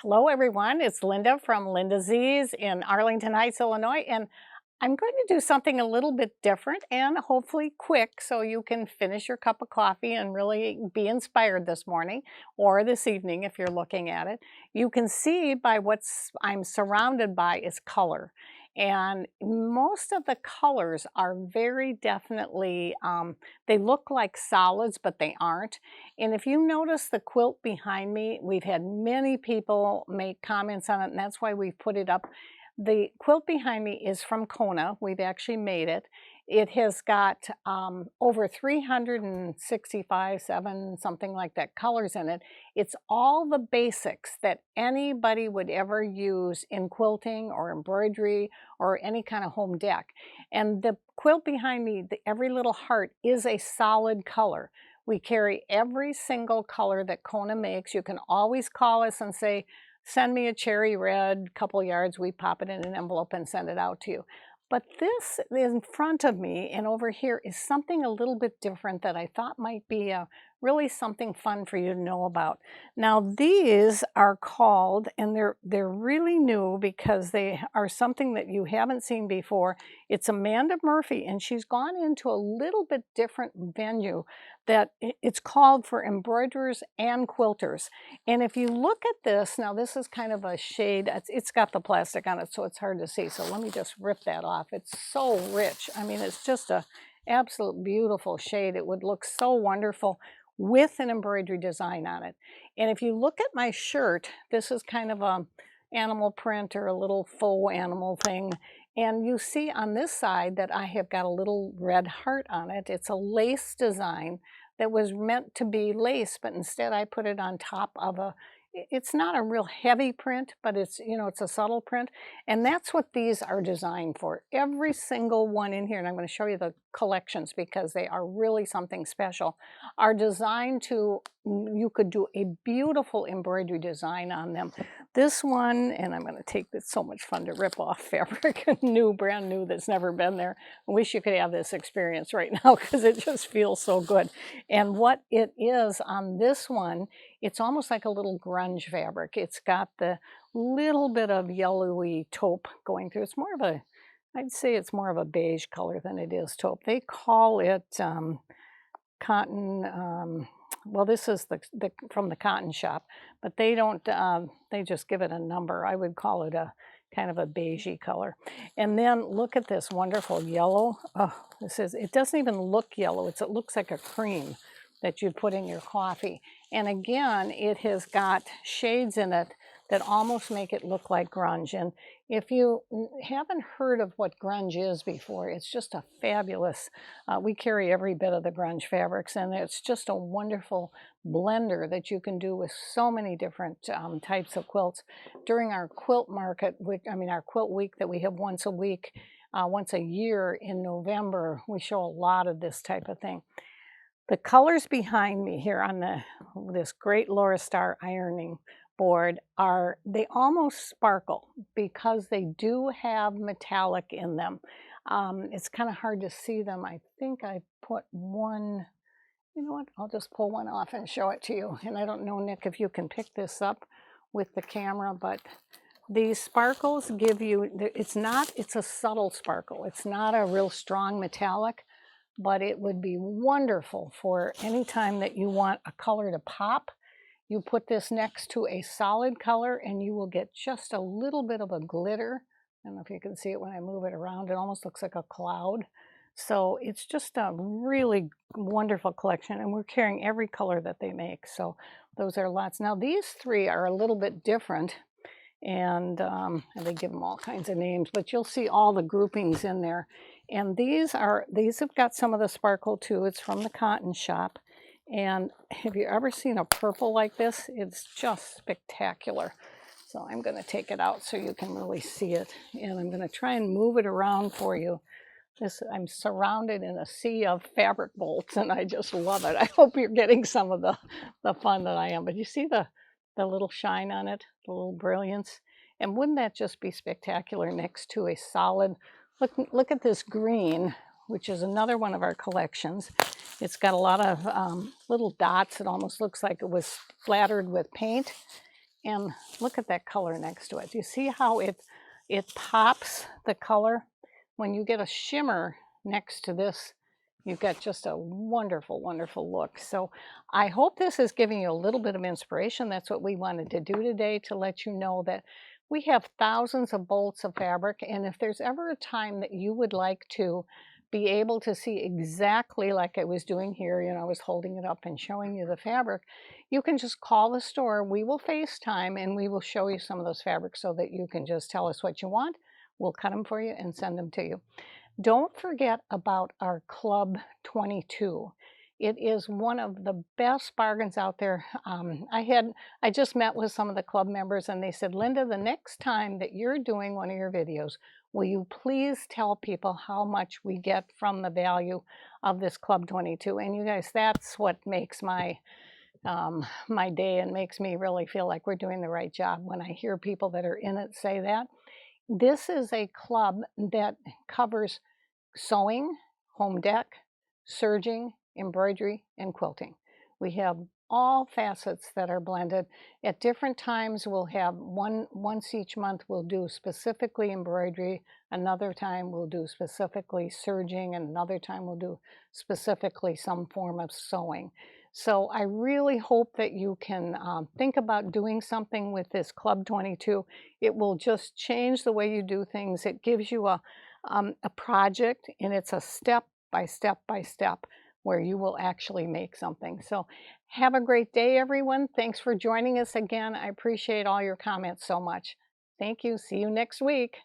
Hello everyone, it's Linda from LindaZ's in Arlington Heights, Illinois, and I'm going to do something a little bit different and hopefully quick so you can finish your cup of coffee and really be inspired this morning or this evening if you're looking at it. You can see by I'm surrounded by is color. And most of the colors are very definitely, they look like solids, but they aren't. And if you notice the quilt behind me, we've had many people make comments on it, and that's why we've put it up. The quilt behind me is from Kona. We've actually made it. It has got over 365, 7, something like that, colors in it. It's all the basics that anybody would ever use in quilting or embroidery or any kind of home deck. And the quilt behind me, every little heart is a solid color. We carry every single color that Kona makes. You can always call us and say, send me a cherry red, couple yards. We pop it in an envelope and send it out to you. But this in front of me and over here is something a little bit different that I thought might be really something fun for you to know about. Now these are called, and they're really new because they are something that you haven't seen before. It's Amanda Murphy, and she's gone into a little bit different venue that it's called for embroiderers and quilters. And if you look at this, now this is kind of a shade, it's got the plastic on it so it's hard to see. So let me just rip that off. It's so rich. I mean, it's just a absolute beautiful shade. It would look so wonderful with an embroidery design on it. And if you look at my shirt, this is kind of a animal print or a little faux animal thing. And you see on this side that I have got a little red heart on it. It's a lace design that was meant to be lace, but instead I put it on top of it's not a real heavy print, but it's, it's a subtle print. And that's what these are designed for. Every single one in here, and I'm going to show you the collections because they are really something special, are designed to, you could do a beautiful embroidery design on them. This one, and I'm going to take this, so much fun to rip off fabric, brand new, that's never been there. I wish you could have this experience right now because it just feels so good. And what it is on this one, it's almost like a little grunge fabric. It's got the little bit of yellowy taupe going through. It's more of a, I'd say it's more of a beige color than it is taupe. They call it cotton, well, this is from the cotton shop, but they don't, they just give it a number. I would call it a kind of a beigey color. And then look at this wonderful yellow. Oh, it doesn't even look yellow. It looks like a cream that you'd put in your coffee. And again, it has got shades in it that almost make it look like grunge. And if you haven't heard of what grunge is before, it's just a fabulous, we carry every bit of the grunge fabrics, and it's just a wonderful blender that you can do with so many different types of quilts. During our quilt market, our quilt week that we have once a week, once a year in November, we show a lot of this type of thing. The colors behind me here on this great Laura Star ironing board they almost sparkle because they do have metallic in them. It's kind of hard to see them. I think I put one, you know what, I'll just pull one off and show it to you. And I don't know, Nick, if you can pick this up with the camera, but these sparkles give you, it's a subtle sparkle. It's not a real strong metallic, but it would be wonderful for any time that you want a color to pop. You put this next to a solid color and you will get just a little bit of a glitter. I don't know if you can see it when I move it around. It almost looks like a cloud. So it's just a really wonderful collection, and we're carrying every color that they make. So those are lots. Now these three are a little bit different, and they give them all kinds of names, but you'll see all the groupings in there. And these have got some of the sparkle too. It's from the cotton shop. And have you ever seen a purple like this? It's just spectacular. So I'm going to take it out so you can really see it. And I'm going to try and move it around for you. I'm surrounded in a sea of fabric bolts, and I just love it. I hope you're getting some of the fun that I am. But you see the little shine on it, the little brilliance? And wouldn't that just be spectacular next to a solid, look at this green, which is another one of our collections. It's got a lot of little dots. It almost looks like it was splattered with paint. And look at that color next to it. Do you see how it pops the color? When you get a shimmer next to this, you've got just a wonderful, wonderful look. So I hope this is giving you a little bit of inspiration. That's what we wanted to do today, to let you know that we have thousands of bolts of fabric. And if there's ever a time that you would like to be able to see exactly like I was doing here, I was holding it up and showing you the fabric, you can just call the store. We will FaceTime and we will show you some of those fabrics so that you can just tell us what you want. We'll cut them for you and send them to you. Don't forget about our Club 22. It is one of the best bargains out there. I just met with some of the club members and they said, Linda, the next time that you're doing one of your videos, will you please tell people how much we get from the value of this Club 22? And you guys, that's what makes my day and makes me really feel like we're doing the right job when I hear people that are in it say that. This is a club that covers sewing, home dec, serging, embroidery, and quilting. We have all facets that are blended. At different times, we'll have once each month, we'll do specifically embroidery. Another time, we'll do specifically serging, and another time, we'll do specifically some form of sewing. So I really hope that you can think about doing something with this Club 22. It will just change the way you do things. It gives you a project, and it's a step by step by step where you will actually make something. So have a great day, everyone. Thanks for joining us again. I appreciate all your comments so much. Thank you. See you next week.